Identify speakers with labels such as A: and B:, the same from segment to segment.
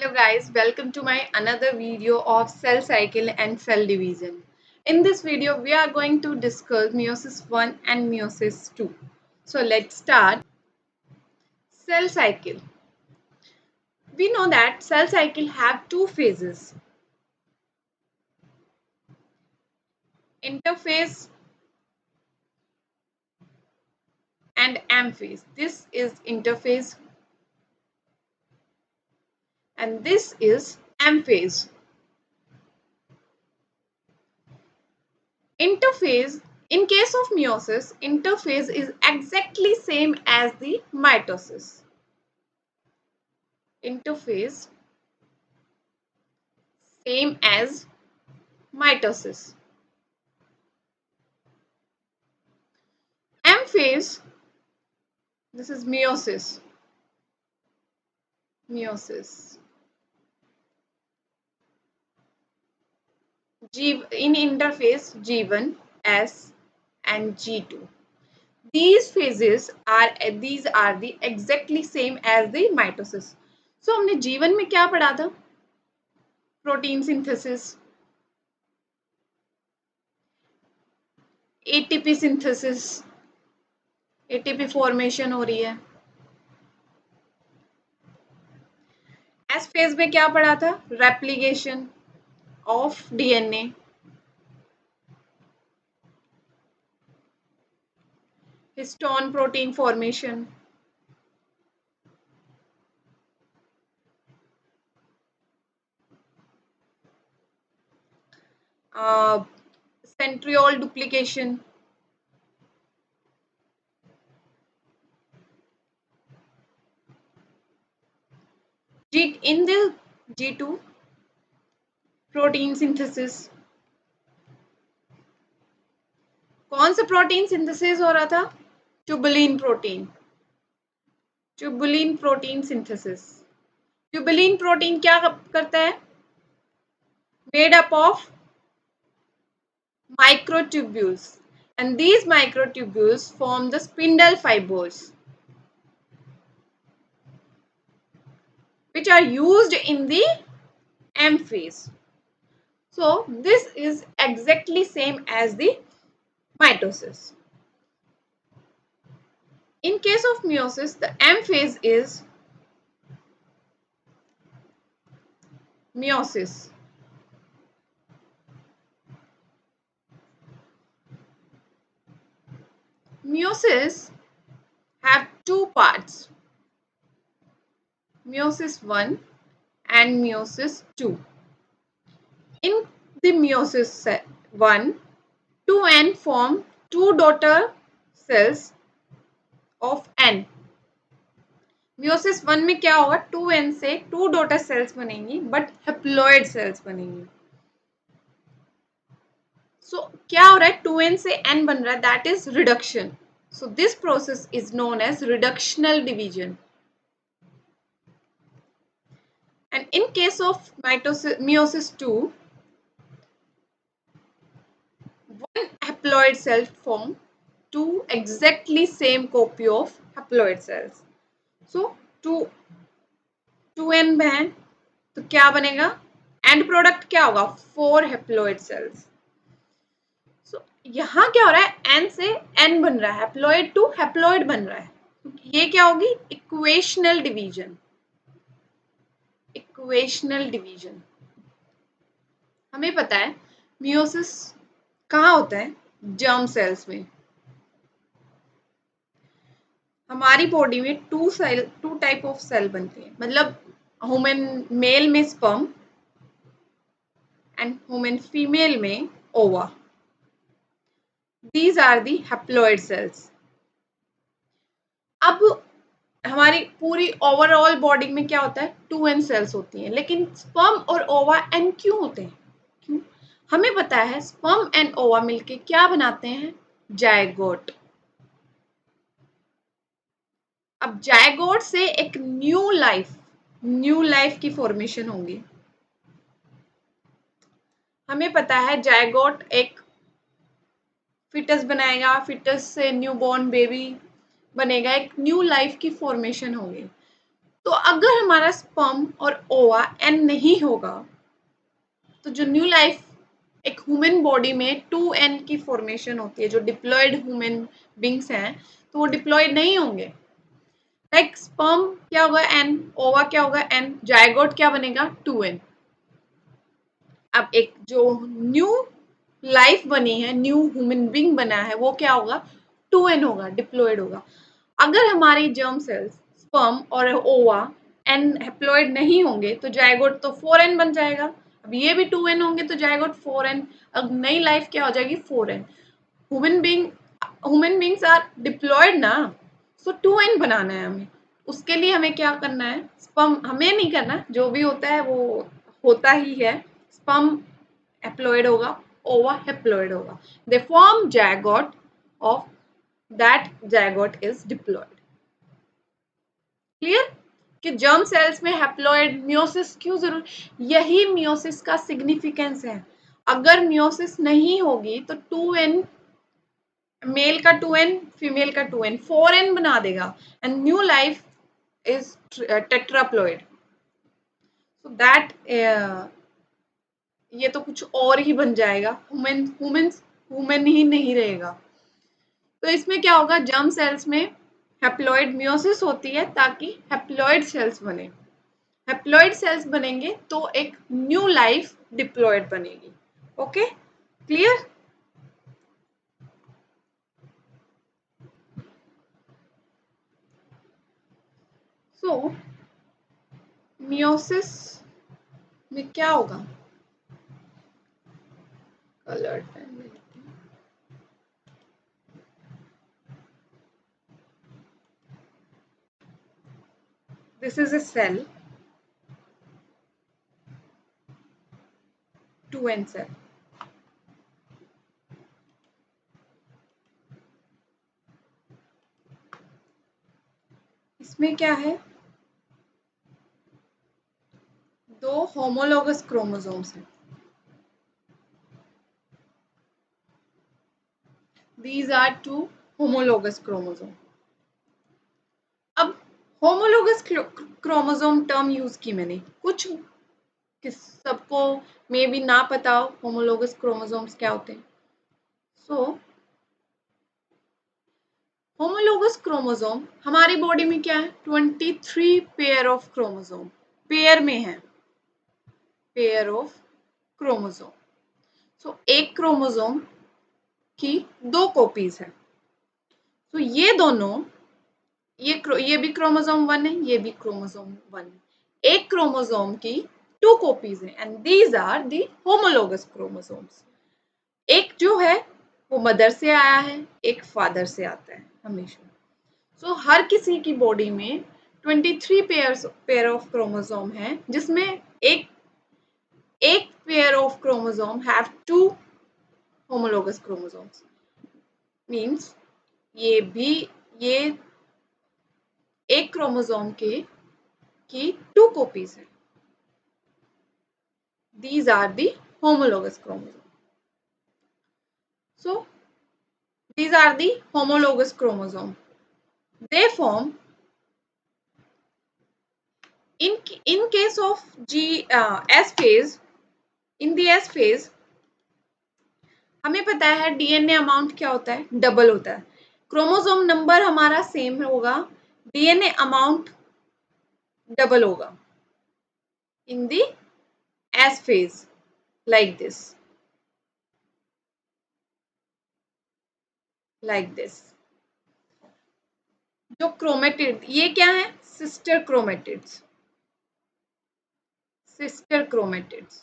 A: Hello guys, welcome to my another video of cell cycle and cell division. In this video, we are going to discuss meiosis 1 and meiosis 2. So let's start. Cell cycle. We know that cell cycle have two phases. Interphase and M-phase. This is interphase and this is M-phase. Interphase, in case of meiosis, interphase is exactly same as the mitosis. Interphase same as mitosis. M phase, this is meiosis. Meiosis. In interphase G1, S and G2. These phases are the exactly same as the mitosis. So हमने G1 में क्या पढ़ा था? Protein synthesis, ATP synthesis, ATP formation हो रही है. S phase में क्या पढ़ा था? Replication of DNA. Histone protein formation. Centriole duplication. In the G2, protein synthesis. कौन सा प्रोटीन सिंथेसिस हो रहा था? Tubulin protein. Tubulin protein synthesis. Tubulin protein क्या करता है? Made up of microtubules and these microtubules form the spindle fibers which are used in the M phase. So this is exactly same as the mitosis. In case of meiosis, the M phase is meiosis. Meiosis have two parts, meiosis 1 and meiosis 2. In the meiosis 1, 2N form two daughter cells of N. meiosis 1 में क्या होगा? 2N से two daughter cells बनेंगी but haploid cells बनेंगी. So क्या हो रहा है? 2N से N बन रहा है, that is reduction. So this process is known as reductional division. And in case of meiosis 2, one haploid cell form two exactly same copy of haploid cells. So 2N है तो क्या बनेगा? And product क्या होगा? 4 haploid cells. यहाँ क्या हो रहा है? N से N बन रहा है, हैप्लॉइड टू हैप्लॉइड बन रहा है. ये क्या होगी? Equational division. Equational division. हमें पता है मियोसिस कहाँ होता है? जर्म सेल्स में. हमारी बॉडी में टू टाइप ऑफ सेल बनते हैं. मतलब ह्यूमन मेल में स्पर्म एंड ह्यूमन फीमेल में ओवा. These are the haploid cells. अब हमारी पूरी ओवरऑल बॉडी में क्या होता है? 2N सेल्स होती हैं, लेकिन स्पर्म और ओवा N क्यों होते हैं? क्यों? हमें पता है स्पर्म एंड ओवा मिलके क्या बनाते हैं? जायगोट. अब जायगोट से एक न्यू लाइफ की फॉर्मेशन होगी. हमें पता है जायगोट एक फिटस बनाएगा, फिटस से न्यू बॉर्न बेबी बनेगा, एक न्यू लाइफ की फॉर्मेशन होगी. तो अगर हमारा स्पर्म और ओवा एन नहीं होगा तो जो न्यू लाइफ एक ह्यूमन बॉडी में 2n की फॉर्मेशन होती है, जो डिप्लॉयड ह्यूमन बींग्स हैं तो वो डिप्लॉयड नहीं होंगे। लाइक स्पर्म क्या होगा n, ओवा क्या होगा n, जायगोट क्या बनेगा 2n। अब एक जो न्यू लाइफ बनी है, न्यू ह्यूमन बींग बना है, वो क्या होगा 2n होगा, डिप्लॉयड होगा। अगर हमारी जर्म सेल्स स्पर्म और ओवा एन हैप्लॉयड नहीं होंगे तो जायगोट तो 4n बन जाएगा। अब ये भी 2n होंगे तो जायगोट 4n। अब नई लाइफ क्या हो जाएगी 4n। Human beings are diploid ना, सो 2n बनाना है हमें। उसके लिए हमें क्या करना है, स्पर्म हमें नहीं करना, जो भी होता है वो होता ही है। स्पर्म हैप्लॉयड होगा, ओवा हैप्लॉयड होगा, they form zygote, of that zygote is diploid. Clear कि जर्म सेल्स में हैप्लॉयड मियोसिस क्यों जरूरी, यही मियोसिस का सिग्निफिकेंस है। अगर मियोसिस नहीं होगी तो 2n, मेल का 2n, फीमेल का 2n, 4n बना देगा and new life is tetraploid. So that ये तो कुछ और ही बन जाएगा, ह्यूमन ही नहीं रहेगा। तो इसमें क्या होगा, जर्म सेल्स में हैप्लॉइड मियोसिस होती है ताकि हैप्लॉइड सेल्स बने। हैप्लॉइड सेल्स बनेंगे तो एक न्यू लाइफ डिप्लॉयड बनेगी। Okay, clear. सो मियोसिस में क्या होगा, कलर्ड पेन में लिखते हैं। This is a cell, 2n cell। इसमें क्या है, दो होमोलोगस क्रोमोसोम्स हैं। These are two homologous chromosome। अब होमोलोगस क्रोमोसोम टर्म यूज की मैंने, कुछ किस सबको मे भी ना पता हो होमोलोगस क्रोमोसोम्स क्या होते हैं। सो होमोलोगस क्रोमोसोम हमारी बॉडी में क्या है, 23 पेयर ऑफ क्रोमोसोम, पेयर में है, पेयर ऑफ क्रोमोसोम। सो एक क्रोमोसोम की दो कॉपीज है। तो ये दोनों, ये भी क्रोमोसोम 1 है, ये भी क्रोमोसोम 1 है। एक क्रोमोसोम की टू कॉपीज है and these are the homologous chromosomes. एक जो है वो मदर से आया है, एक फादर से आता है हमेशा। सो हर किसी की बॉडी में 23 पेयर ऑफ क्रोमोसोम है, जिसमें एक एक pair of chromosome have two homologous chromosomes. Means ये एक क्रोमोसोम की टू कॉपीज है। These are the homologous chromosome. So these are the homologous chromosome. They form in case of S phase, in the S phase हमें पता है DNA amount क्या होता है, डबल होता है। क्रोमोसोम नंबर हमारा सेम होगा, डीएनए अमाउंट डबल होगा इन दी S phase, like this, like this। जो क्रोमेटिड, ये क्या है, sister chromatids, sister chromatids.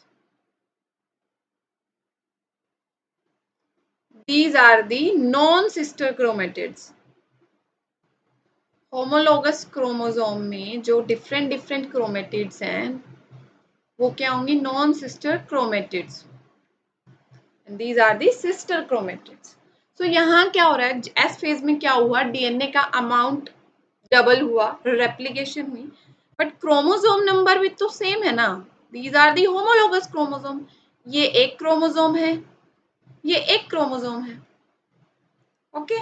A: These are the non-sister chromatids। Homologous chromosome में जो डिफरेंट क्रोमेटिड्स हैं वो क्या होंगी, non sister chromatids. These are the sister chromatids। So यहाँ क्या हो रहा है, एस फेज में क्या हुआ, डीएनए का अमाउंट डबल हुआ, रेप्लिकेशन हुई, बट क्रोमोसोम नंबर भी तो सेम है ना। These are the homologous chromosome। ये एक क्रोमोसोम है, ये एक क्रोमोसोम है। ओके,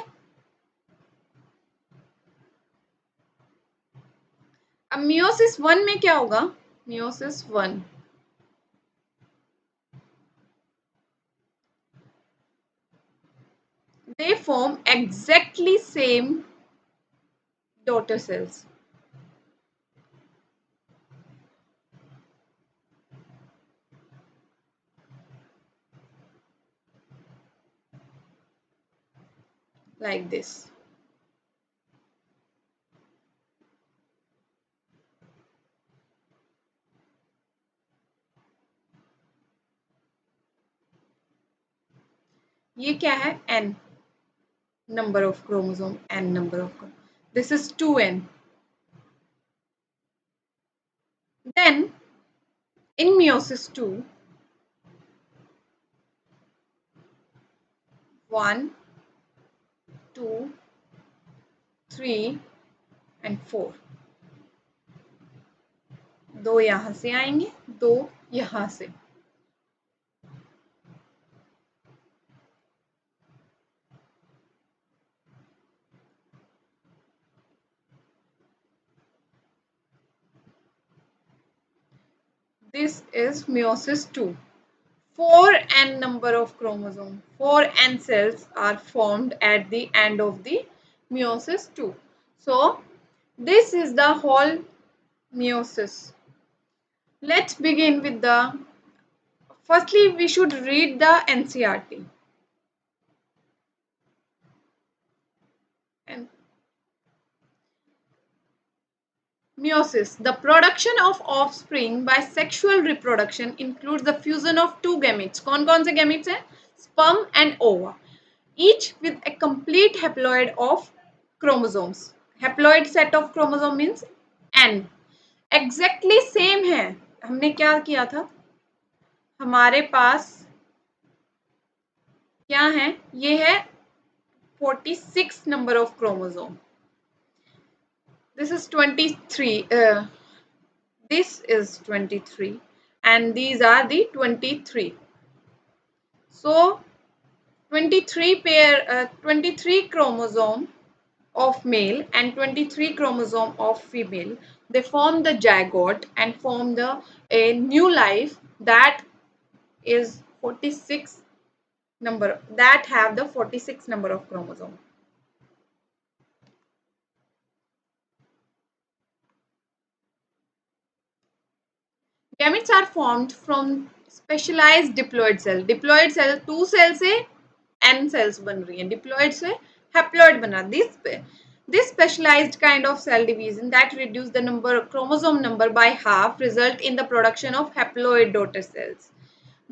A: अब मियोसिस 1 में क्या होगा? Meiosis 1 they form exactly same daughter cells. Like this. ये क्या है? n number of chromosome, n number of this is 2n. Then in meiosis 2, 1, 2, 3 and 4. दो यहां से आएंगे, दो यहां से. This is meiosis 2. 4n number of chromosome, 4n cells are formed at the end of the meiosis 2. So this is the whole meiosis. Let's begin with the, firstly we should read the NCERT. And meiosis, the production of offspring by sexual reproduction, includes the fusion of two gametes. कौन-कौन से gametes हैं? Sperm and ova, each with a complete haploid of chromosomes. Haploid set of chromosome means n. Exactly same है. हमने क्या किया था? हमारे पास क्या है? ये है 46 number of chromosome. This is 23. This is 23 and these are the 23. So 23 chromosome of male and 23 chromosome of female, they form the zygote and form a new life that is 46 number, that have the 46 number of chromosome. Gametes are formed from specialized diploid cell. Diploid cell 2 cell से n cells बन रही हैं. Diploid से haploid बना. This specialized kind of cell division that reduce the chromosome number by half result in the production of haploid daughter cells.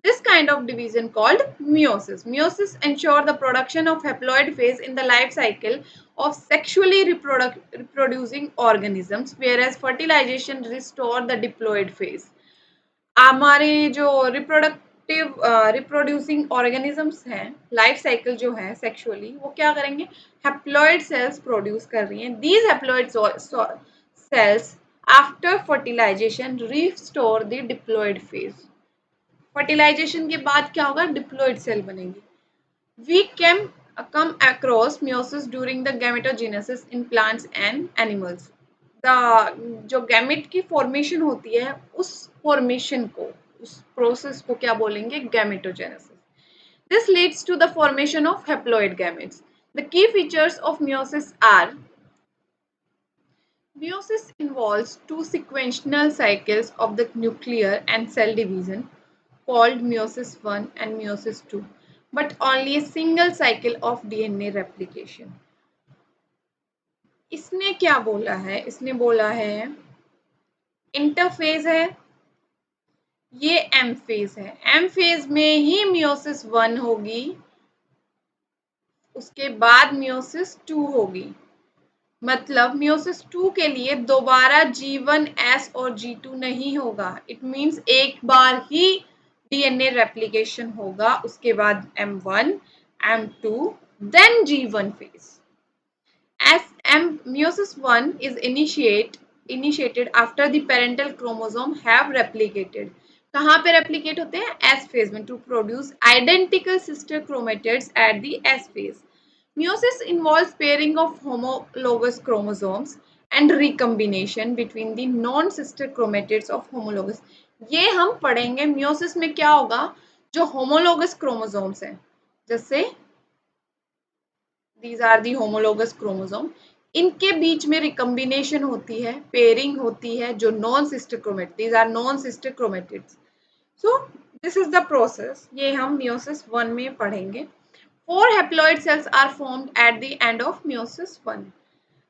A: This kind of division called meiosis. Meiosis ensure the production of haploid phase in the life cycle of sexually reproducing organisms, whereas fertilization restore the diploid phase. हमारे जो reproducing organisms हैं, life cycle जो है sexually, वो क्या करेंगे? Haploid cells produce कर रही हैं. These haploid cells after fertilization restore the diploid phase. Fertilization के बाद क्या होगा? डिप्लॉइड सेल बनेंगी. We can come across meiosis during the gametogenesis in plants and animals. जो गैमेट की फॉर्मेशन होती है, उस फॉर्मेशन को, उस प्रोसेस को क्या बोलेंगे? Gametogenesis. This leads to the formation of haploid gametes. The key features of meiosis are: meiosis involves two sequential cycles of the nuclear and cell division called meiosis 1 and meiosis 2, but only a single cycle of DNA replication. इसने क्या बोला है? इसने बोला है interphase है, ये M phase है. एम फेज में ही मियोसिस 1 होगी, उसके बाद मियोसिस 2 होगी. मतलब मियोसिस 2 के लिए दोबारा G1S और G2 नहीं होगा. इट मीन्स एक बार ही डीएनए रेप्लिकेशन होगा, उसके बाद M1, M2, then G1 phase. As meiosis 1 is initiated after the parental chromosome have replicated. कहाँ पे replicate होते हैं? S phase में, to produce identical sister chromatids at the S phase. Meiosis involves pairing of homologous chromosomes and recombination between the non-sister chromatids of homologous. ये हम पढ़ेंगे meiosis में क्या होगा, जो homologous chromosomes हैं, जैसे these are the homologous chromosome, इनके बीच में recombination होती है, pairing होती है, जो non-sister chromatids, these are non-sister chromatids. So this is the process, ये हम meiosis 1 में पढ़ेंगे. 4 haploid cells are formed at the end of meiosis 1.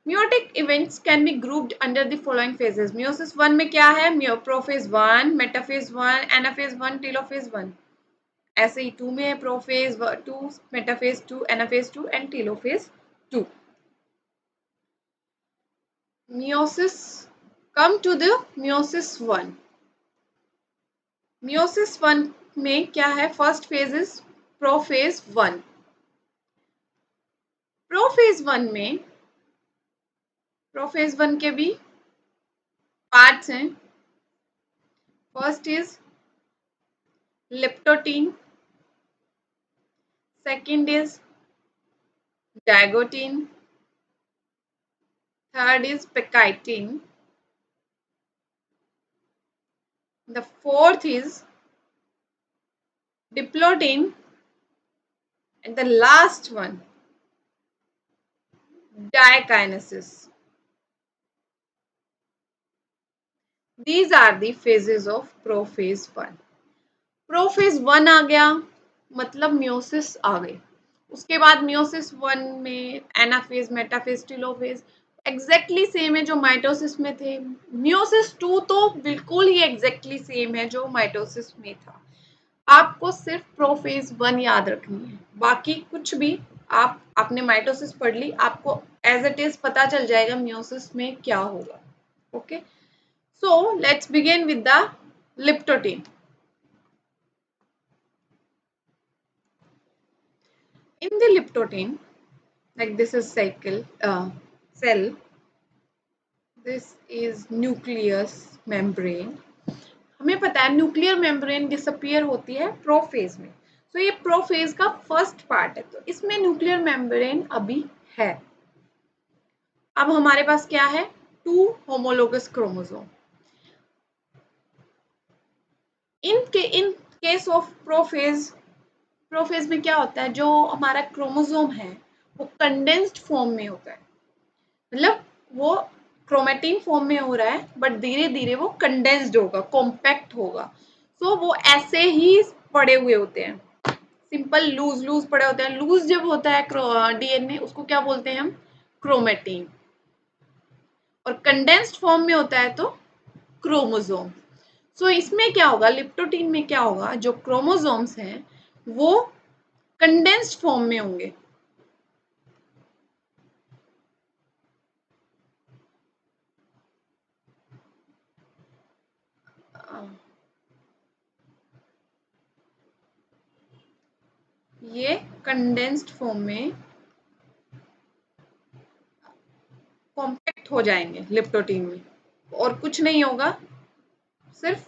A: Meiotic events can be grouped under the following phases. Meiosis 1 में क्या है? Prophase 1, metaphase 1, anaphase 1, telophase 1. ऐसे ही 2 में है prophase 2, metaphase 2, anaphase 2 and telophase 2. Meiosis, come to the meiosis 1. Meiosis 1 में क्या है? First phase is prophase 1. Prophase 1 में प्रोफेज 1 के भी पार्ट्स हैं. First is leptotene, second is zygotene, third is pachytene, the fourth is diplotene and the last one dikinesis. These are the phases of prophase 1. Prophase 1 आ गया मतलब meiosis आ गई. उसके बाद meiosis 1 में anaphase, metaphase, telophase exactly same है जो mitosis में थे. मियोसिस 2 तो बिल्कुल ही एग्जैक्टली सेम है जो माइटोसिस में था. आपको सिर्फ प्रोफेज 1 याद रखनी है, बाकी कुछ भी आपने माइटोसिस पढ़ ली, आपको एज इट इज पता चल जाएगा मियोसिस में क्या होगा. Okay, so let's begin with the leptotene. In the liptotin, like this is cell, this is nucleus membrane. हमें पता है न्यूक्लियर मेम्ब्रेन डिसअपियर होती है प्रोफेज में. तो ये प्रोफेज का फर्स्ट पार्ट है, तो इसमें न्यूक्लियर मेम्ब्रेन अभी है. अब हमारे पास क्या है? 2 homologous chromosome. In case of prophase में क्या होता है, जो हमारा क्रोमोसोम है वो कंडेंस्ड फॉर्म में होता है. मतलब वो क्रोमेटिन फॉर्म में हो रहा है बट धीरे धीरे वो कंडेंस्ड होगा, कॉम्पैक्ट होगा. सो वो ऐसे ही पड़े हुए होते हैं, सिंपल लूज पड़े होते हैं. लूज जब होता है डीएनए, उसको क्या बोलते हैं हम? क्रोमेटिन. और कंडेंस्ड फॉर्म में होता है तो क्रोमोसोम. सो इसमें क्या होगा, लिप्टोटीन में क्या होगा, जो क्रोमोसोम्स हैं वो कंडेंस्ड फॉर्म में होंगे. ये कंडेंस्ड फॉर्म में कॉम्पैक्ट हो जाएंगे लिप्टोटीन में, और कुछ नहीं होगा, सिर्फ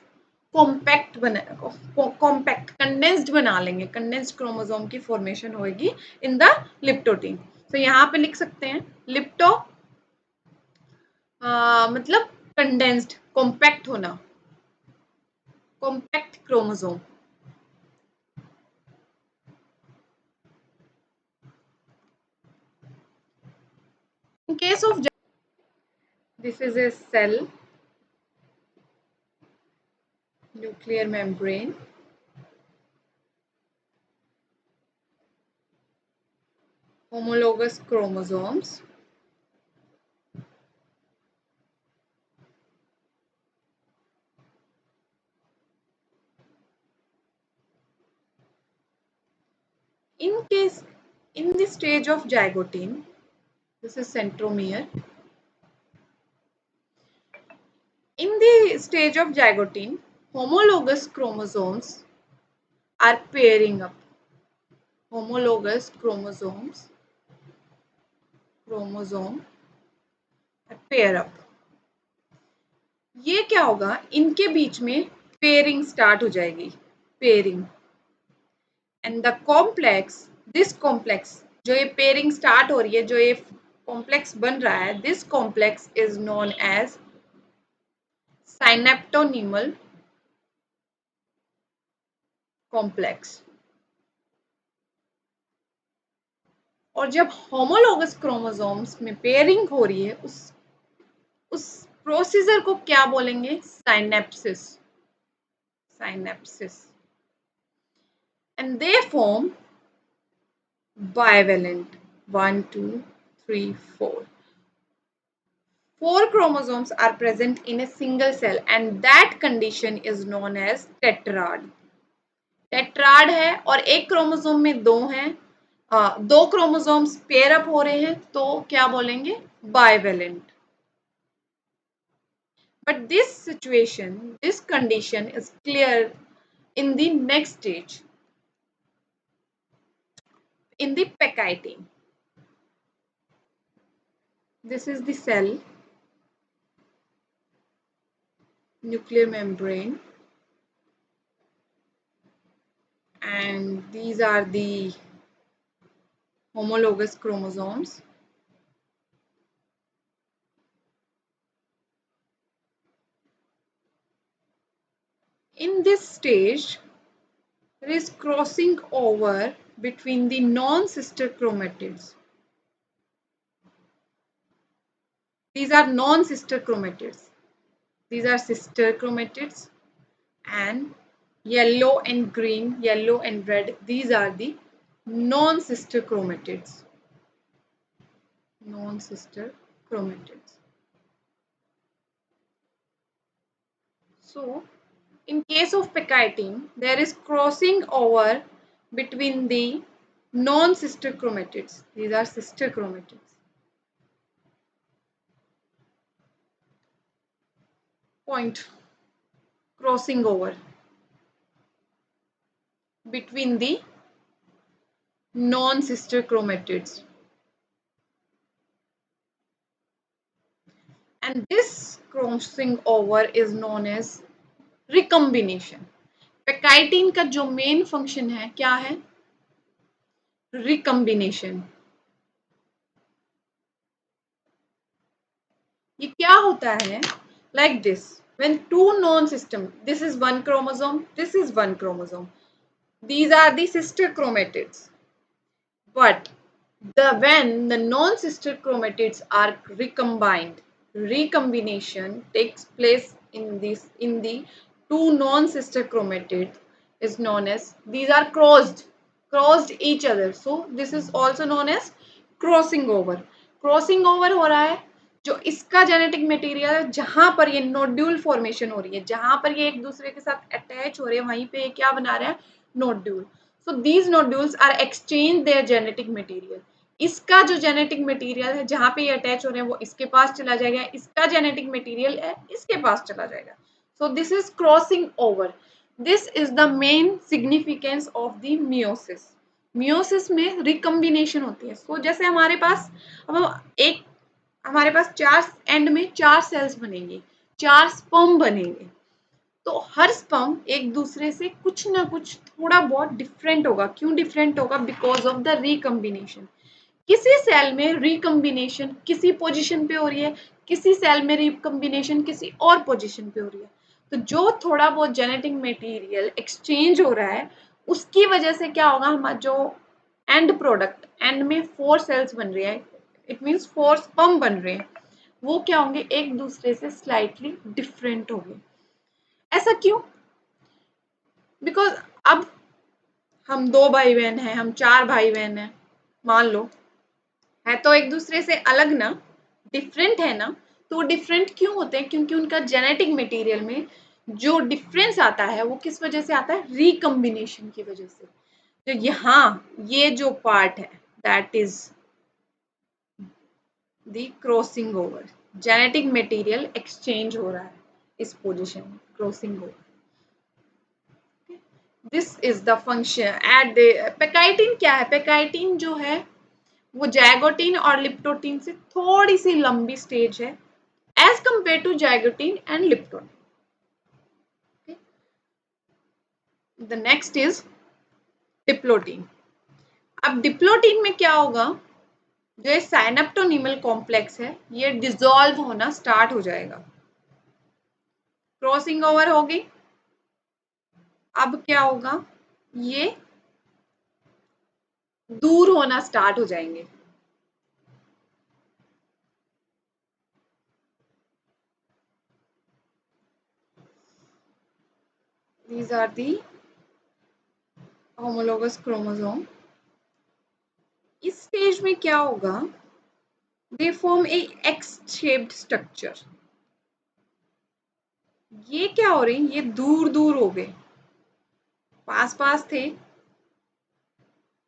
A: कॉम्पैक्ट कंडेंस्ड बना लेंगे. कंडेंस्ड क्रोमोसोम की फॉर्मेशन होगी इन द लिप्टोटीन. तो यहाँ पे लिख सकते हैं लिप्टो मतलब कंडेंस्ड, कॉम्पैक्ट होना, compact chromosome. In case of this is a cell, nuclear membrane, homologous chromosomes, in the stage of zygotine, this is centromere. In the stage of zygotine, homologous chromosomes are pairing up. Homologous chromosome pair up. ये क्या होगा, इनके बीच में pairing start हो जाएगी, pairing. And the complex, this complex, जो ये pairing start हो रही है, जो ये कॉम्प्लेक्स बन रहा है, this complex is known as synaptonemal complex. और जब होमोलोगस क्रोमोसोम्स में पेयरिंग हो रही है, उस प्रोसीजर को क्या बोलेंगे? Synapsis. Synapsis. And they form bivalent 1 2 3 4. Four chromosomes are present in a single cell and that condition is known as tetrad. Tetrad है और एक क्रोमोसोम में दो हैं, दो क्रोमोसोम्स पेयर अप हो रहे हैं, तो क्या बोलेंगे? Bivalent. But this situation, this condition is clear in the next stage, in the pectine. This is the cell, nuclear membrane, and these are the homologous chromosomes. In this stage, there is crossing over between the non-sister chromatids. These are non-sister chromatids. These are sister chromatids, and yellow and green, yellow and red, these are the non-sister chromatids. Non-sister chromatids. So, in case of pectine, there is crossing over between the non-sister chromatids. These are sister chromatids. Point. Crossing over between the non-sister chromatids. And this crossing over is known as recombination. पेकाइटिन का जो main function है क्या है? Recombination. ये क्या होता है? Like this, when two non-system, this is one chromosome, this is one chromosome, these are the sister chromatids, but when the non-sister chromatids are recombined, recombination takes place in the two non-sister chromatids is known as, these are crossed each other, so this is also known as crossing over. Crossing over हो रहा है, जो इसका genetic material है, जहां पर ये nodule formation हो रही है, जहां पर ये एक दूसरे के साथ अटैच हो रहे हैं, वहीं पे ये क्या बना रहा है? Nodule. So these nodules are exchange their genetic material. इसका जो जेनेटिक मटेरियल है, जहां पे ये अटैच हो रहे हैं, वो इसके पास चला जाएगा, इसका जेनेटिक मटेरियल है, इसके पास चला जाएगा। So this is crossing over. This is the main significance of the meiosis. Meiosis में रिकम्बिनेशन होती है। सो जैसे हमारे पास, अब एक हमारे पास चार एंड में चार सेल्स बनेंगे, चार स्पर्म बनेंगे, तो हर स्पर्म एक दूसरे से कुछ ना कुछ थोड़ा बहुत डिफरेंट होगा। क्यों डिफरेंट होगा? Because of the recombination. किसी सेल में रिकम्बिनेशन किसी पोजीशन पे हो रही है, किसी सेल में रिकम्बिनेशन किसी और पोजीशन पे हो रही है। तो जो थोड़ा बहुत जेनेटिक मटेरियल एक्सचेंज हो रहा है, उसकी वजह से क्या होगा? हमारा जो एंड प्रोडक्ट, एंड में फोर सेल्स बन रही है, इट मीन्स फोर स्पर्म बन रहे हैं, वो क्या होंगे? एक दूसरे से स्लाइटली डिफरेंट होंगे। ऐसा क्यों? बिकॉज अब हम दो भाई बहन हैं, हम चार भाई बहन हैं, मान लो, है तो एक दूसरे से अलग ना, डिफरेंट है ना। तो डिफरेंट क्यों होते हैं? क्योंकि उनका जेनेटिक मटेरियल में जो डिफरेंस आता है, वो किस वजह से आता है? रिकम्बिनेशन की वजह से। तो यहाँ ये जो पार्ट है, that is the crossing over. Genetic material exchange हो रहा है इस पोजीशन में, crossing over. This is the function at the pachytene. क्या है? पेकाइटिन जो है वो जाइगोटिन और लिप्टोटिन से थोड़ी सी लंबी स्टेज है as compare to zygotene and leptotene. The next is diplotene. अब डिप्लोटिन में क्या होगा? जो ये साइनेप्टोनीमल कॉम्प्लेक्स है ये डिसॉल्व होना स्टार्ट हो जाएगा। क्रॉसिंग ओवर होगी। अब क्या होगा, ये दूर होना स्टार्ट हो जाएंगे। These are the homologous chromosome। इस स्टेज में क्या होगा, they form a X-shaped structure। ये क्या हो रही, ये दूर दूर हो गए, पास पास थे,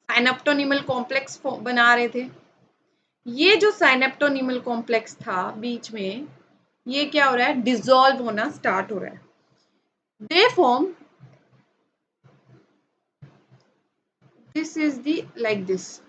A: साइनेप्टोनीमल कॉम्प्लेक्स बना रहे थे। ये जो साइनेप्टोनीमल कॉम्प्लेक्स था बीच में, ये क्या हो रहा है, डिसॉल्व होना स्टार्ट हो रहा है। They form, this is the like this.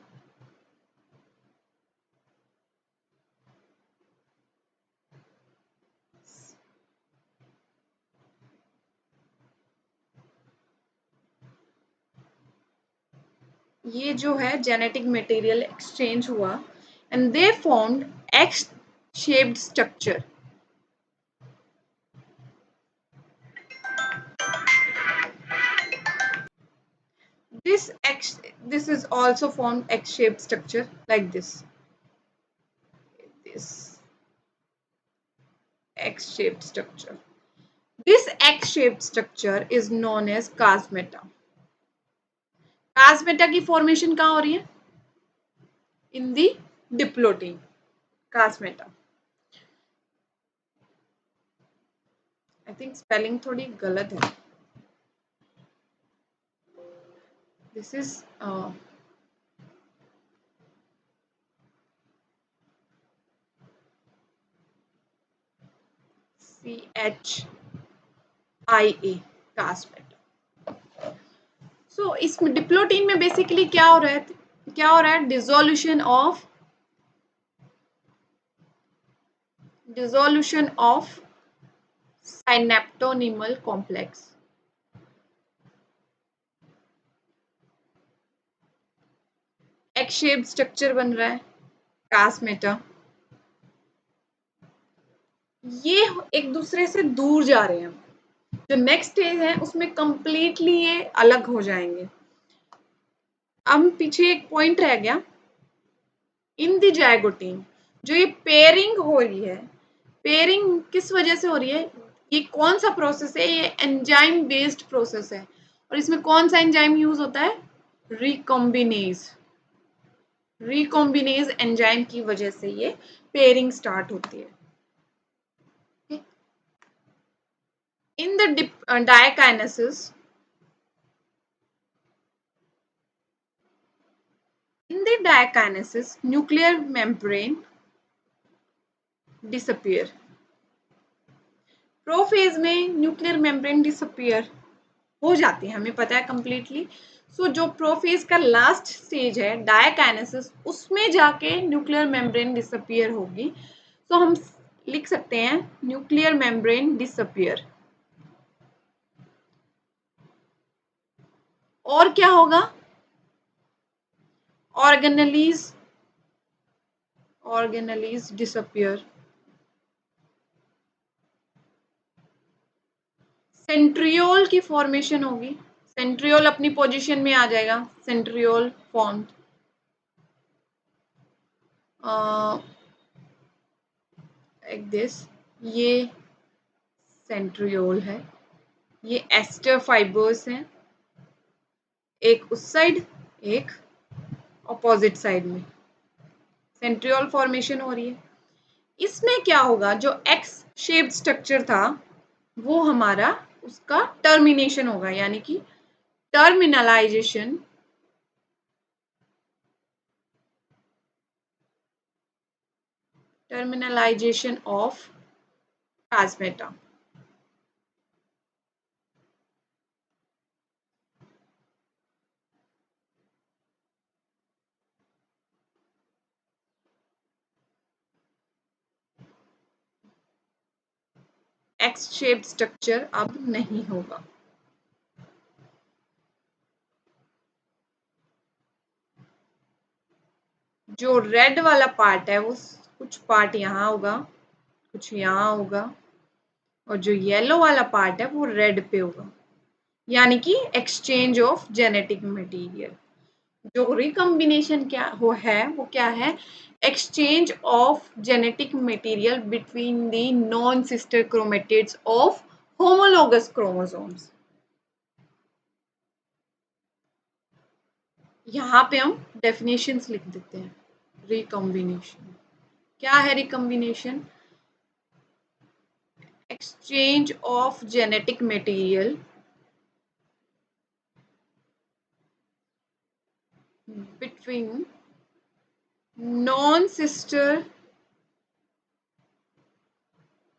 A: ये जो है जेनेटिक मटेरियल एक्सचेंज हुआ and they formed x shaped structure. This is also formed X-shaped structure like this. This X-shaped structure. This X-shaped structure is known as chiasmata. Chiasmata की formation कहाँ हो रही है? In the diplotin. Chiasmata. I think spelling थोड़ी गलत है. This is CHIA, chiasmata. So इसमें diplotene में बेसिकली क्या हो रहा है, dissolution of synaptonemal complex. X shape structure बन रहा है, chiasmata। ये एक दूसरे से दूर जा रहे हैं। जो नेक्स्ट स्टेज है उसमें कंप्लीटली ये अलग हो जाएंगे। अब पीछे एक पॉइंट रह गया, इन द जाइगोटीन जो ये पेयरिंग हो रही है, पेयरिंग किस वजह से हो रही है, ये कौन सा प्रोसेस है, ये एंजाइम बेस्ड प्रोसेस है। और इसमें कौन सा एंजाइम यूज होता है, रिकॉम्बिनेज। रिकॉम्बिनेज एंजाइम की वजह से ये पेयरिंग स्टार्ट होती है। In the diakinesis, nuclear membrane disappear। Prophase में न्यूक्लियर मेम्ब्रेन डिसअपियर हो जाती है, हमें पता है कंप्लीटली। सो जो प्रोफेज का लास्ट स्टेज है डायकाइनेसिस, उसमें जाके न्यूक्लियर मेम्ब्रेन डिसअपियर होगी। सो हम लिख सकते हैं न्यूक्लियर मेम्ब्रेन डिसअपियर। और क्या होगा, ऑर्गेनेलीज डिसअपियर। सेंट्रियोल की फॉर्मेशन होगी, सेंट्रियोल अपनी पोजीशन में आ जाएगा, सेंट्रियोल फॉर्म लाइक दिस। ये सेंट्रियोल है, ये एस्टर फाइबर्स हैं, एक उस साइड एक अपोजिट साइड में सेंट्रियोल फॉर्मेशन हो रही है। इसमें क्या होगा, जो एक्स शेप्ड स्ट्रक्चर था वो हमारा उसका टर्मिनेशन होगा, यानी कि terminalisation of chiasmata। X shaped structure अब नहीं होगा। जो रेड वाला पार्ट है वो कुछ पार्ट यहाँ होगा, कुछ यहाँ होगा, और जो येलो वाला पार्ट है वो रेड पे होगा, यानी कि एक्सचेंज ऑफ जेनेटिक मटेरियल। जो रिकम्बिनेशन वो क्या है? Exchange of genetic material between the non sister chromatids of homologous chromosomes. यहाँ पे हम डेफिनेशंस लिख देते हैं। रिकम्बिनेशन क्या है? Recombination exchange of genetic material between non-sister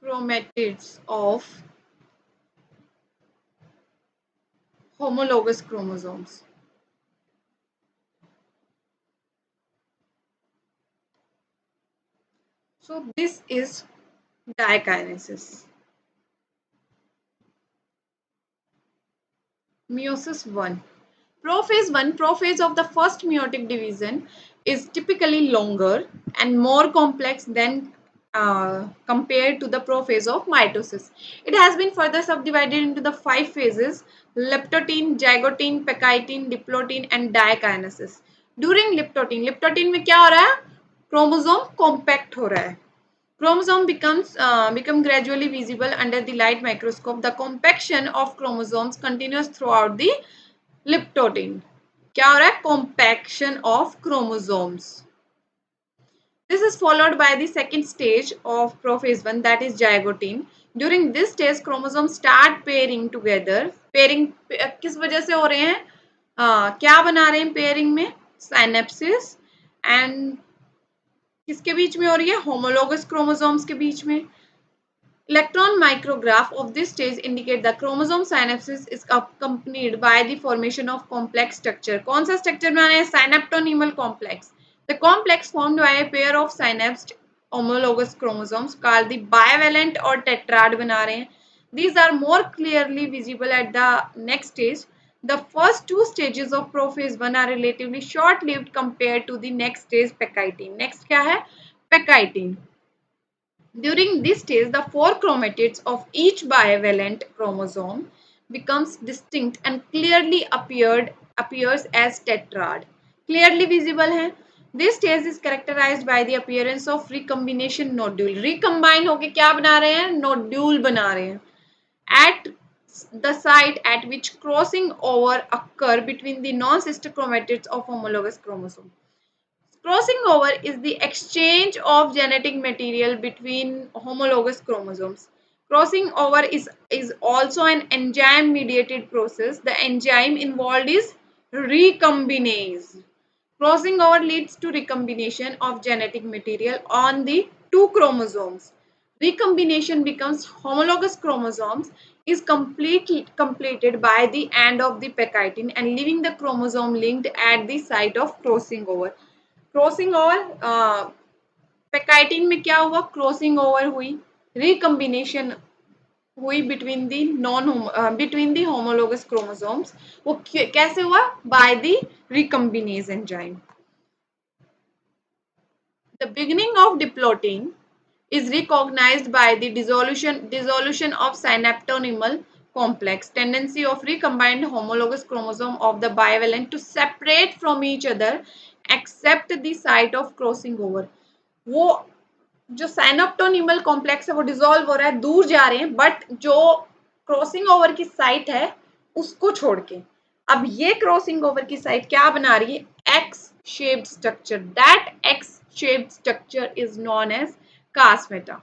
A: chromatids of homologous chromosomes. So this is dikinesis. Meiosis 1. Prophase of the first meiotic division is typically longer and more complex than compared to the prophase of mitosis. It has been further subdivided into the 5 phases: leptotene, zygote, pectine, diplotene and dikinesis. During leptotene में क्या हो रहा है? Chromosome compact हो रहा है. Chromosome become gradually visible under the light microscope. The compaction of chromosomes continues throughout the लिप्टोटिन. क्या हो रहा है? compaction of chromosomes. This is followed by the second stage of prophase 1, that is zygotine. During this stage chromosomes start pairing together. Pairing किस वजह से हो रहे हैं? क्या बना रहे हैं पेयरिंग में? Synapses. And किसके बीच में हो रही है? होमोलोगस क्रोमोसोम्स के बीच में. Electron micrograph of this stage indicate the chromosome synapses is accompanied by the formation of complex structure. कौन सा स्ट्रक्चर बना रहे हैं? Synaptonymal complex. The complex formed by a pair of synapsed homologous chromosomes called the bivalent or tetrad बना रहे हैं. These are more clearly visible at the next stage. The first two stages of prophase 1 are relatively short-lived compared to the next stage, pectine. Next क्या है? Pectine. During this stage, the 4 chromatids of each bivalent chromosome becomes distinct and clearly appears as tetrad. Clearly visible है. This stage is characterized by the appearance of recombination nodule. Recombine होके क्या बना रहे हैं? Nodule बना रहे हैं. At the site at which crossing over occur between the non-sister chromatids of homologous chromosome. Crossing over is the exchange of genetic material between homologous chromosomes. Crossing over is also an enzyme-mediated process. The enzyme involved is recombinase. Crossing over leads to recombination of genetic material on the two chromosomes. Recombination becomes homologous chromosomes is completed by the end of the pectine and leaving the chromosome linked at the site of crossing over. Crossing over pachytene में क्या हुआ? Crossing over हुई, recombination हुई between the homologous chromosomes. वो कैसे हुआ? By the recombinase enzyme. The beginning of diplotene is recognized by the dissolution of synaptonymal complex, tendency of recombined homologous chromosome of the bivalent to separate from each other except the site of crossing over. वो जो साइनोप्टोनिमल complex है वो dissolve हो रहा है, दूर जा रहे हैं, बट जो क्रॉसिंग ओवर की साइट है उसको छोड़ के अब ये क्रॉसिंग ओवर की साइट क्या बना रही है? X shaped structure. That x shaped structure is known as chiasmata.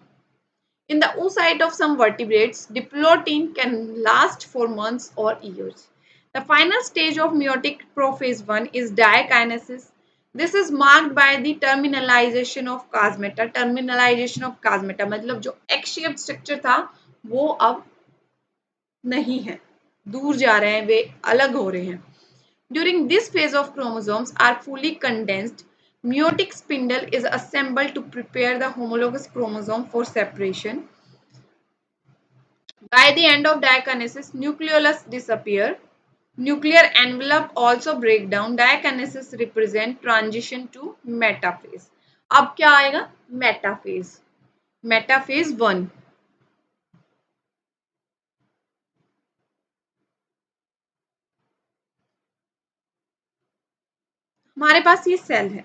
A: In the oocyte of some vertebrates, diplotene can last for months or years. The final stage of meiotic prophase 1 is dikinesis. This is marked by the terminalization of chiasmata. Terminalization of chiasmata मतलब जो X-shaped structure था वो अब नहीं है, दूर जा रहे हैं, वे अलग हो रहे हैं. During this phase of chromosomes are fully condensed. Meiotic spindle is assembled to prepare the homologous chromosome for separation. By the end of dikinesis, nucleolus disappear. Nuclear envelope also break down. Diakinesis represent transition to metaphase. अब क्या आएगा? Metaphase. Metaphase 1. हमारे पास ये cell है.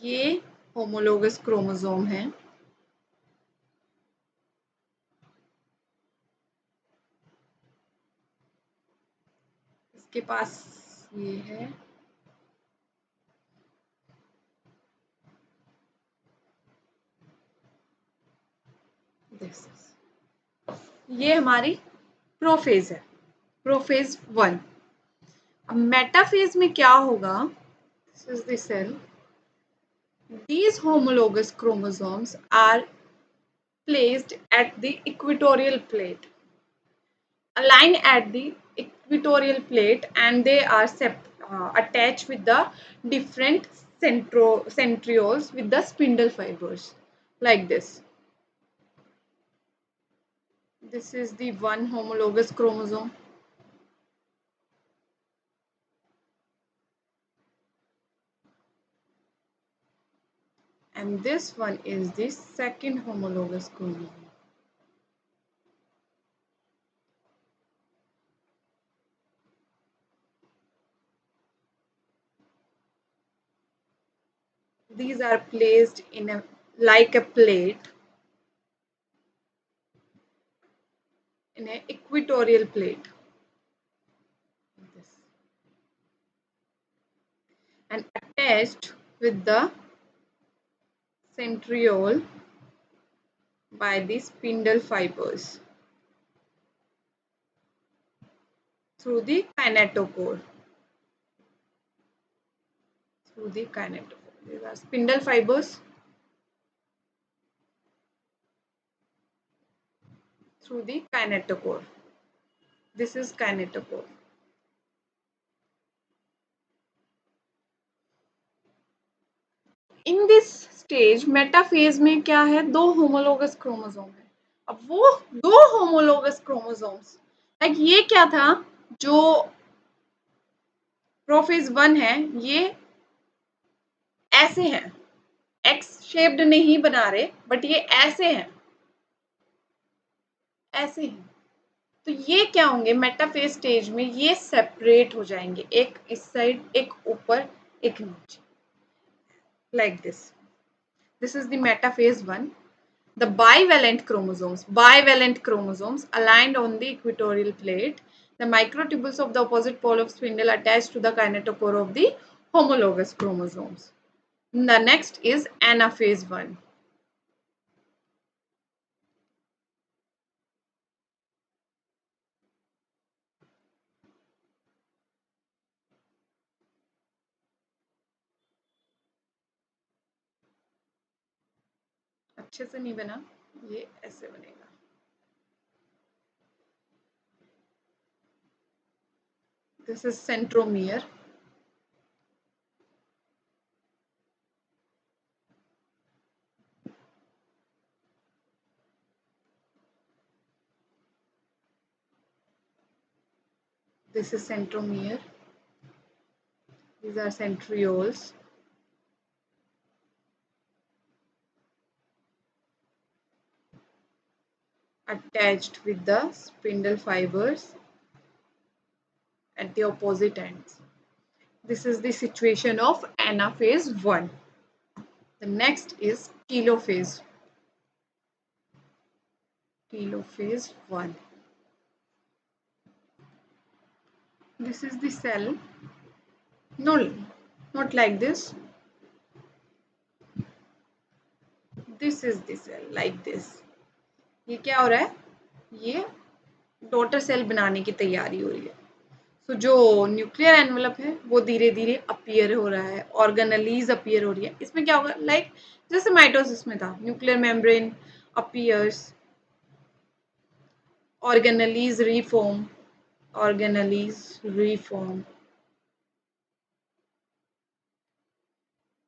A: ये homologous chromosome है. इसके पास ये है. ये हमारी प्रोफेज है. प्रोफेज 1. अब मेटाफेज में क्या होगा? This is the cell. These homologous chromosomes are placed at the equatorial plate, aligned at the equatorial plate, and they are attached with the different centrioles with the spindle fibers, like this. This is the one homologous chromosome. And this one is the second homologous chromosome. These are placed in a like a plate, in an equatorial plate, like this, and attached with the centriole by the spindle fibers through the kinetochore. Through the kinetochore. These are spindle fibers through the kinetochore. This is kinetochore. In this stage, metaphase में क्या है? 2 homologous chromosome है. अब वो 2 homologous chromosomes, like ये क्या था? जो प्रोफेज 1 है, ये ऐसे हैं. एक्स शेप्ड नहीं बना रहे, बट ये ऐसे हैं. ऐसे हैं. तो ये क्या होंगे? मेटाफेज स्टेज में ये सेपरेट हो जाएंगे. एक इस साइड, एक ऊपर, एक नीचे, like this. This is the metaphase 1. The bivalent chromosomes aligned on the equatorial plate. The microtubules of the opposite pole of spindle attached to the kinetochore of the homologous chromosomes. The next is anaphase 1. अच्छे से नहीं बना, ये ऐसे बनेगा. This is centromere. This is centromere. These are centrioles. Attached with the spindle fibers at the opposite ends. This is the situation of anaphase 1. The next is telophase. Telophase 1. This is the cell. No, not like this. This is the cell, like this. ये क्या हो रहा है? ये daughter cell बनाने की तैयारी हो रही है. तो जो न्यूक्लियर एनवेलप है वो धीरे धीरे अपीयर हो रहा है. ऑर्गेनेलीज अपीयर हो रही है. इसमें क्या होगा? लाइक जैसे माइटोसिस में था, nuclear membrane appears, organelles reform.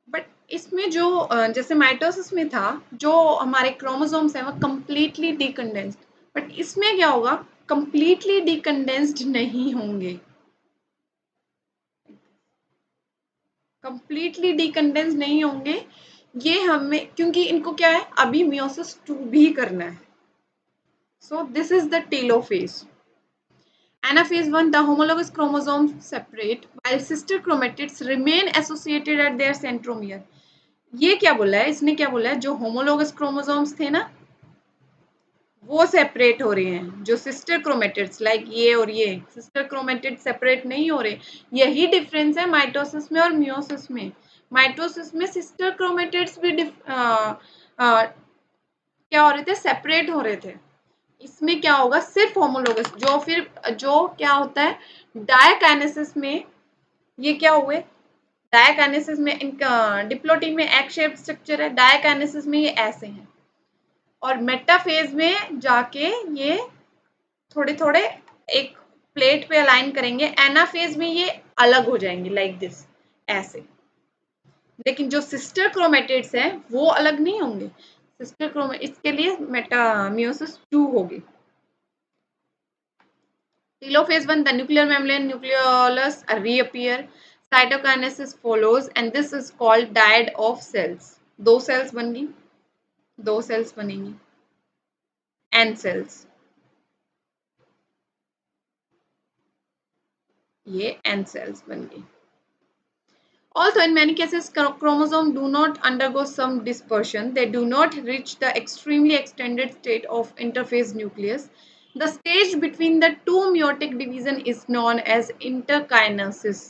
A: But इसमें जो जैसे माइटोसिस में था, जो हमारे क्रोमोसोम्स हैं वो कंप्लीटली डीकंडेंस्ड, बट इसमें क्या होगा, कंप्लीटली डीकंडेंस्ड नहीं होंगे, कंप्लीटली डीकंडेंस नहीं होंगे ये हमें, क्योंकि इनको क्या है अभी मियोसिस 2 भी करना है. So this is the telophase. Anaphase 1, the homologous chromosomes separate while sister chromatids remain associated at their centromere. ये क्या बोला है, इसने क्या बोला है, जो होमोलोगस क्रोमोसोम्स थे ना वो सेपरेट हो रहे हैं, जो सिस्टर क्रोमेटिड्स लाइक ये और ये सिस्टर क्रोमेटिड सेपरेट नहीं हो रहे. यही डिफरेंस है माइटोसिस में और मियोसिस में. माइटोसिस में सिस्टर क्रोमेटिड्स भी क्या हो रहे थे, सेपरेट हो रहे थे. इसमें क्या होगा, सिर्फ होमोलोगस, जो फिर जो क्या होता है डायकाइनेसिस में, ये क्या हुए, डायकाइनेसिस में इनका डिप्लोटिक में एग शेप स्ट्रक्चर है, डायकाइनेसिस में ये ऐसे हैं, और मेटाफेज में जाके ये थोड़े थोड़े एक प्लेट पे अलाइन करेंगे. एनाफेज में ये अलग हो जाएंगे लाइक दिस, ऐसे. लेकिन जो सिस्टर क्रोमेटिड्स हैं वो अलग नहीं होंगे. सिस्टर क्रोमेट, इसके लिए मेटामियोसिस 2 होगी. Telophase 1, the nuclear membrane nucleolus reappear. Cytokinesis follows and this is called dyad of cells. दो cells बनेंगी, दो cells बनेंगी, n cells. ये n cells बन गई. Also, in many cases, chromosomes do not undergo some dispersion. They do not reach the extremely extended state of interphase nucleus. The stage between the two meiotic division is known as interkinesis.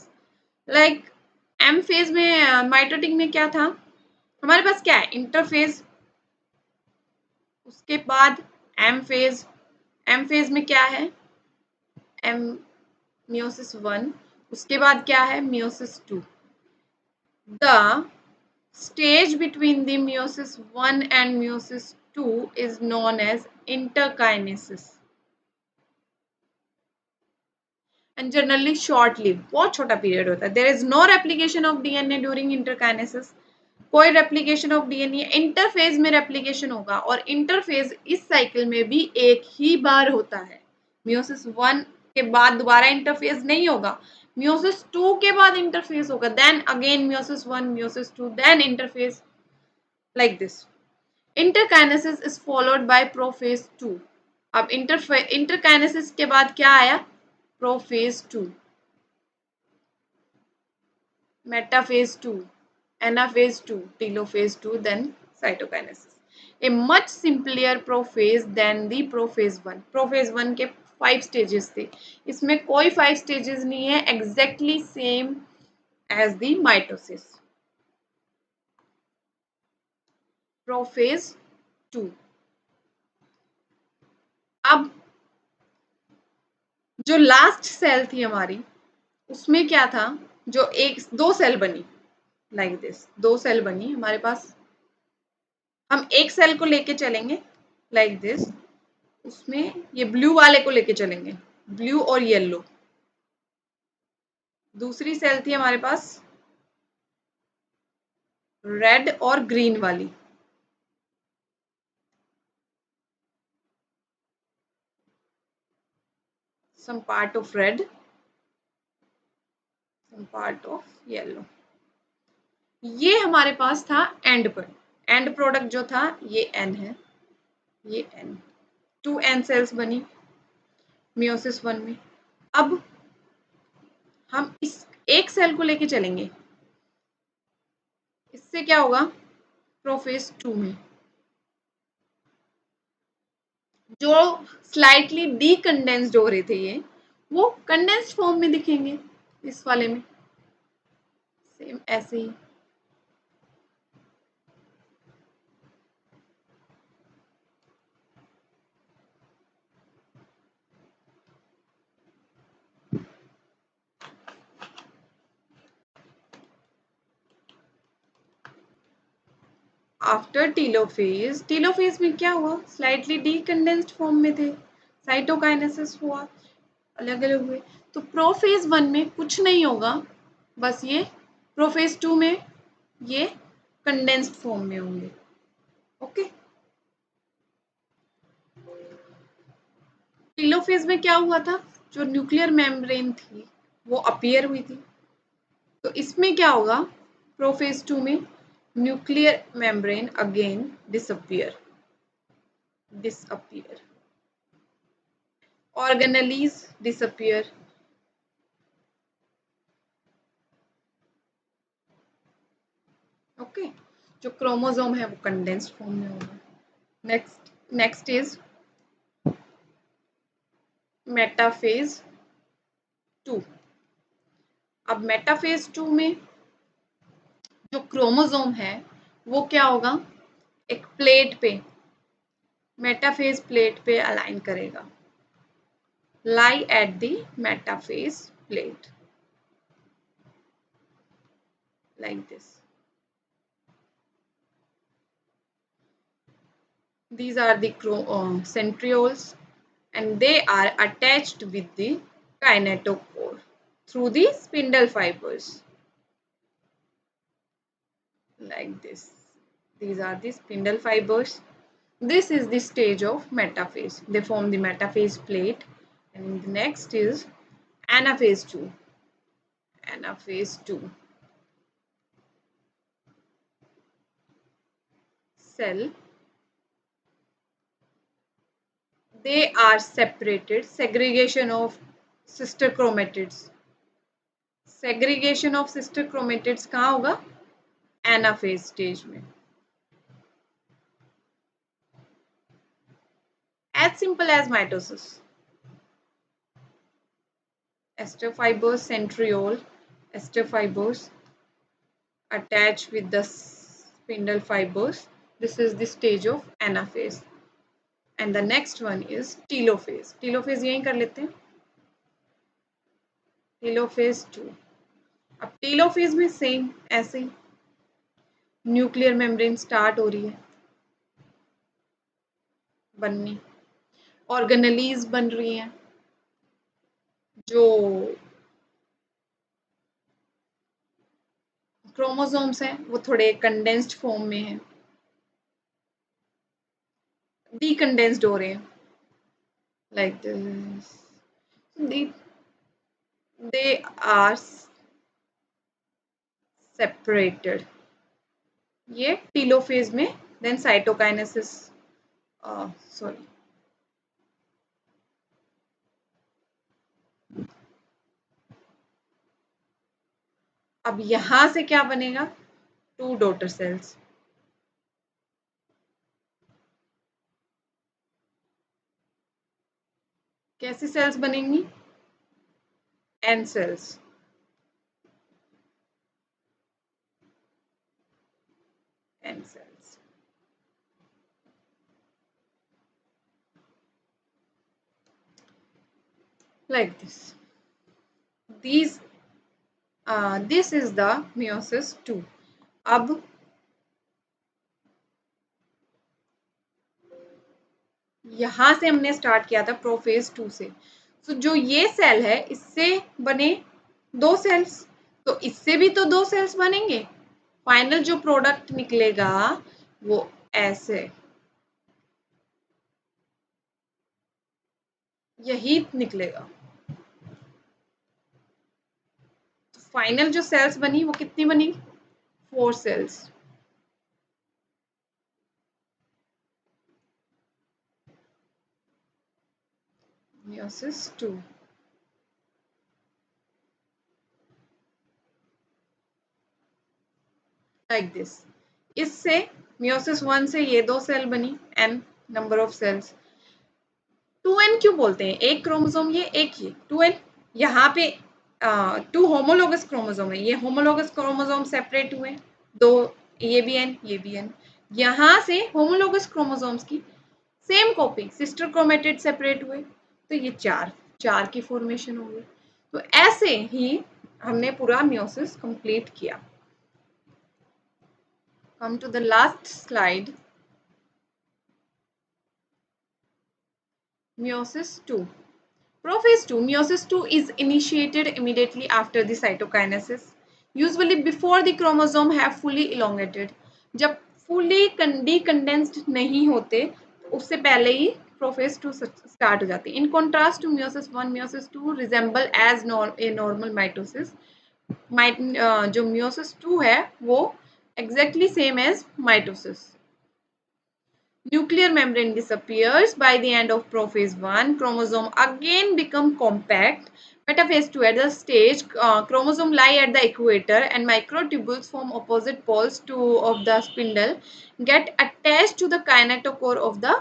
A: Like M phase में mitotic में क्या था, हमारे पास क्या है interphase, उसके बाद M phase. M phase में क्या है, एम मियोसिस 1, उसके बाद क्या है meiosis 2. The stage between the meiosis 1 and meiosis 2 is known as interkinesis and generally short lived, बहुत छोटा पीरियड होता है. there is no replication of DNA during interkinesis. कोई रेप्लिकेशन ऑफ डीएनए, इंटरफेज में रेप्लिकेशन होगा, और इंटरफेज इस cycle में भी एक ही बार होता है. मियोसिस 1 के बाद दोबारा इंटरफेज नहीं होगा, मियोसिस 2 के बाद इंटरफेज होगा, then again meiosis 1, meiosis 2, then interphase, like this. Interkinesis is followed by prophase 2. अब इंटरकाइनेसिस के बाद क्या आया, prophase 2, metaphase 2, anaphase 2, telophase 2, then cytokinesis. A much simpler prophase than the prophase 1. prophase 1 के 5 stages थे, इसमें कोई 5 stages नहीं है, exactly same as the mitosis. prophase 2. अब जो लास्ट सेल थी हमारी उसमें क्या था, जो एक दो सेल बनी लाइक दिस, दो सेल बनी हमारे पास. हम एक सेल को लेके चलेंगे लाइक दिस, उसमें ये ब्लू वाले को लेके चलेंगे, ब्लू और येलो. दूसरी सेल थी हमारे पास रेड और ग्रीन वाली. some part of red, some part of yellow. ये हमारे पास था एंड पर, एंड प्रोडक्ट जो था ये एन है, ये एन. 2 एन सेल्स बनी मियोसिस 1 में. अब हम इस एक सेल को लेके चलेंगे, इससे क्या होगा, प्रोफेज 2 में जो स्लाइटली डीकंडेंस्ड हो रहे थे ये, वो कंडेंस्ड फॉर्म में दिखेंगे इस वाले में, सेम ऐसे ही. आफ्टर टीलोफेज, टीलोफेज में क्या हुआ, स्लाइटली डीकंडेंस्ड फॉर्म में थे, साइटोकाइनेसिस हुआ, अलग अलग हुए. तो प्रोफेज 1 में कुछ नहीं होगा, बस ये प्रोफेज 2 में ये कंडेंस्ड फॉर्म में होंगे। ओके, टेलोफेज में क्या हुआ था, जो न्यूक्लियर मेम्ब्रेन थी वो अपीयर हुई थी। तो इसमें क्या होगा, प्रोफेज 2 में nuclear membrane again disappear, organelles disappear, okay, जो क्रोमोसोम है वो कंडेंस्ड फॉर्म में होगा। Next is metaphase 2। अब मेटाफेज 2 में जो क्रोमोसोम है वो क्या होगा, एक प्लेट पे, मेटाफेज प्लेट पे अलाइन करेगा, lie at the metaphase plate like this. These are the centrioles and they are attached with the kinetochore through the spindle fibers like this. These are the spindle fibers. This is the stage of metaphase. They form the metaphase plate, and the next is anaphase 2. Anaphase 2. Cell, they are separated, segregation of sister chromatids. Segregation of sister chromatids कहाँ होगा, anaphase stage में। As simple as mitosis. Ester fibers, centriole, ester fibers attach with the spindle fibers. This is the stage of anaphase. And the next one is telophase. Telophase यहीं कर लेते हैं, telophase 2. अब telophase में same ऐसे ही nuclear membrane start हो रही है बननी, ऑर्गेनेलीज बन रही हैं, जो क्रोमोसोम्स हैं वो थोड़े कंडेंस्ड फॉर्म में हैं, डीकंडेंस्ड हो रहे हैं like this, they are separated, ये टीलोफेज में, देन साइटोकाइनेसिस, सॉरी, अब यहां से क्या बनेगा, 2 डॉटर सेल्स, कैसी सेल्स बनेंगी, N cells, N cells like this. This is the meiosis 2. अब यहां से हमने स्टार्ट किया था प्रोफेज 2 से, तो जो ये सेल है इससे बने 2 सेल्स, तो इससे भी तो 2 सेल्स बनेंगे, फाइनल जो प्रोडक्ट निकलेगा वो ऐसे यही निकलेगा। तो फाइनल जो सेल्स बनी वो कितनी बनी, 4 सेल्स। meiosis 2, like this. इससे meiosis 1 से ये 2 सेल बनी, n number of sales. 2n क्यों बोलते हैं, एक क्रोमोसोम ये एक ये 2n, यहाँ पे 2 होमोलोगस क्रोमोसोम है, ये होमोलोगस क्रोमोसोम सेपरेट हुए, 2, ये भी n ये भी n, यहाँ से होमोलोगस क्रोमोसोम्स की same copy sister chromatid separate हुए, तो ये 4 की फॉर्मेशन हो गई। तो ऐसे ही हमने पूरा meiosis कंप्लीट किया। Come to the last slide. Meiosis 2. Prophase 2. Meiosis 2 is initiated immediately after the cytokinesis, usually before the chromosome have fully elongated. जब फुली डीकंडेंस्ड नहीं होते तो उससे पहले ही प्रोफेज 2 स्टार्ट हो जाती है। In contrast to meiosis 1, meiosis 2 resemble as a normal mitosis. जो मियोसिस 2 है वो exactly same as mitosis. Nuclear membrane disappears by the end of prophase 1. Chromosome again become compact. Metaphase 2, at the stage, chromosome lie at the equator and microtubules form opposite poles of the spindle get attached to the kinetochore of the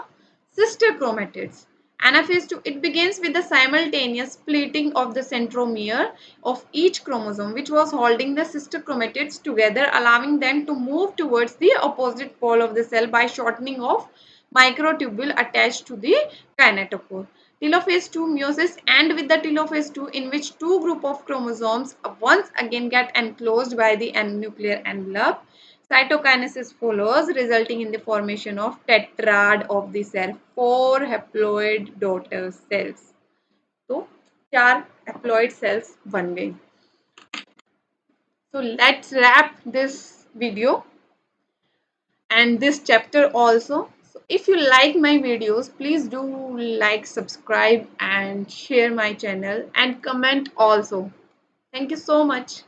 A: sister chromatids. Anaphase 2, it begins with the simultaneous splitting of the centromere of each chromosome, which was holding the sister chromatids together, allowing them to move towards the opposite pole of the cell by shortening of microtubule attached to the kinetochore. Telophase 2 meiosis end with the telophase 2, in which two group of chromosomes once again get enclosed by the nuclear envelope. Cytokinesis follows, resulting in the formation of tetrad of the cell, 4 haploid daughter cells. तो 4 haploid cells बन गई. So let's wrap this video and this chapter also. So if you like my videos, please do like, subscribe and share my channel and comment also. Thank you so much.